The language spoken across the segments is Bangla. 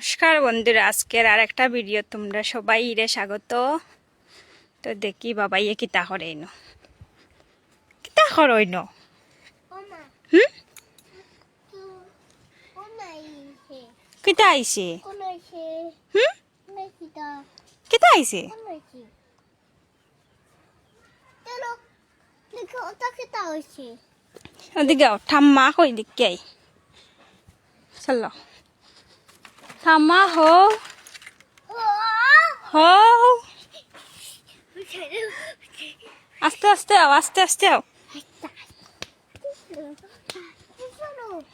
নমস্কার বন্ধুরা, আজকের আর একটা ভিডিও তোমরা সবাই রে স্বাগত। তো দেখি বাবাইয়ে কিতা করে এনো, কিতা করই ন হুম কিতা আইছে হুম কিতা আইছে ওদিকে ঠাম্মা কই দিকে আই চলো ঠাম্মা হো হো আস্তে আস্তে আও, আস্তে আস্তে আও।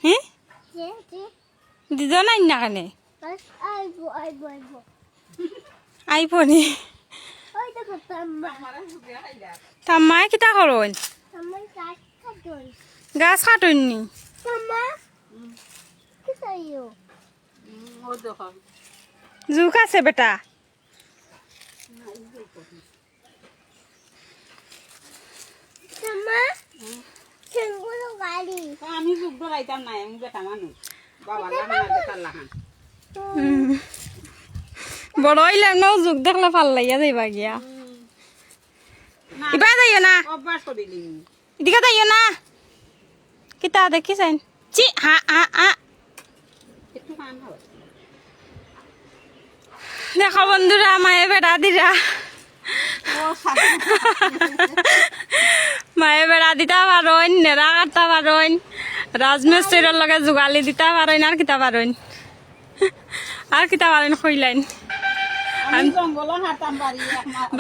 হ্যাঁ দিদ নাই না কানে আইব নি ঠাম্মায় কিতা করন গাছ কাটন নি জুক আছে বেটা আমি যুগ ধরাইতাম নাই, আমি বেটা মানুষ বাবা লাগান বড় হইলাম না জুক দেখলে ভাল লাগিয়া যাইবা গিয়া ইবা যাইও না অভ্যাস করিলি এদিকে যাইও না কিতা দেখিছেন চি হা হা হা একটু খান হবে দেখো বন্ধুরা মায়ে বেড়া দিরা মায়ে বেড়া দিতা পারেন, নেড়া কাটতে পারেন, রাজমিস্ত্রির লগে যোগালি দিতে পারেন, আর কিতা পারেন আর কিতা পারেন কইলেন জঙ্গল হাঁটতাম পারি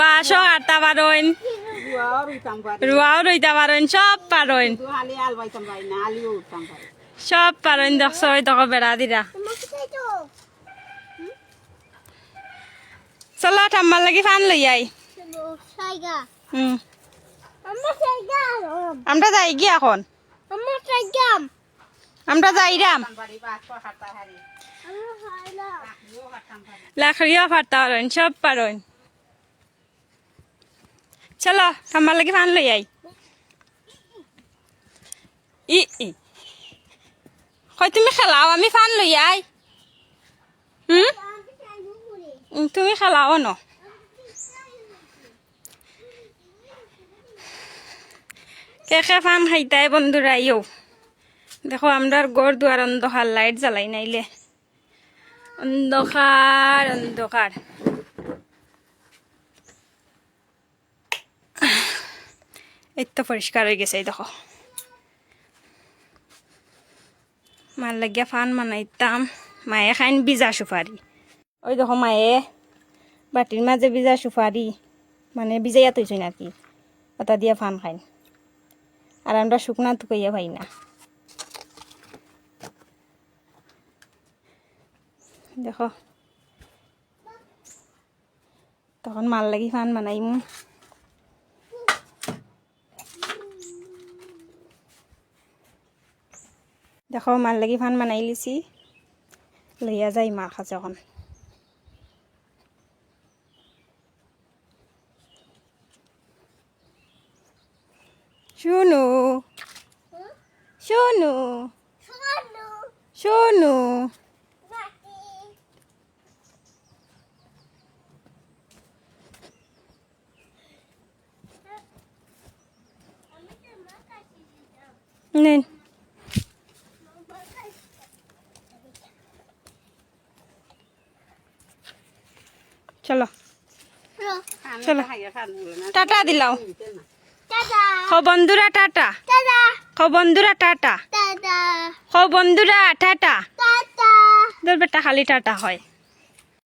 বাঁশও কাটতে পারেন, উঠতাম পারি রুয়াও রইতে পারেন, সব পারেন, আলি আল বাইতাম পারি না, আলিও উঠতাম পারি সব পারেন। দেখছো ওই দেখো বেড়া দিরা। চলো ঠাম্মার লাগি ফান লই আই। আমরা যাই গিয়া এখন, আমরা যাইরাম পারি বাস হাঁটতা হারি লাখড়িও ফাটতে পারেন, সব পারেন। চলো ঠাম্মার লাগি ফান লই আই। ই কই তুমি খেলাও, আমি ফান লই আই। তুমি খেলাও ন কে ফান খাইতাই বন্ধুরা। ইও দেখো আমরা গড় দুয়ার অন্ধকার, লাইট জ্বালাই নাইলে অন্ধকার অন্ধকার। এই তো পরিষ্কার হয়ে গেছে। এই দেখো মার লাগিয়া ফান মানাইতাম, মায়ে খাইন বিজা সুপারি। ওই দেখো মায়ে বাটির মাঝে বিজা সুপারি মানে বিজাইয়া তৈছই আর কি, ওটা দিয়া ফান খাইন। আর আমরা শুকনা তুকাইয়া পাই না। দেখো তখন মাল লাগি ফান বানাইম। দেখো মাল লাগি ফান বানাই লিছি, লইয়া যাই মার কাছে এখন। শুনু শুনু শুনু নেন চলো চলো টাটা দিলাও। খো বন্ধুরা টাটা, খো বন্ধুরা টাটা, খো বন্ধুরা টাটা। তোর বেটা খালি টাটা হয়।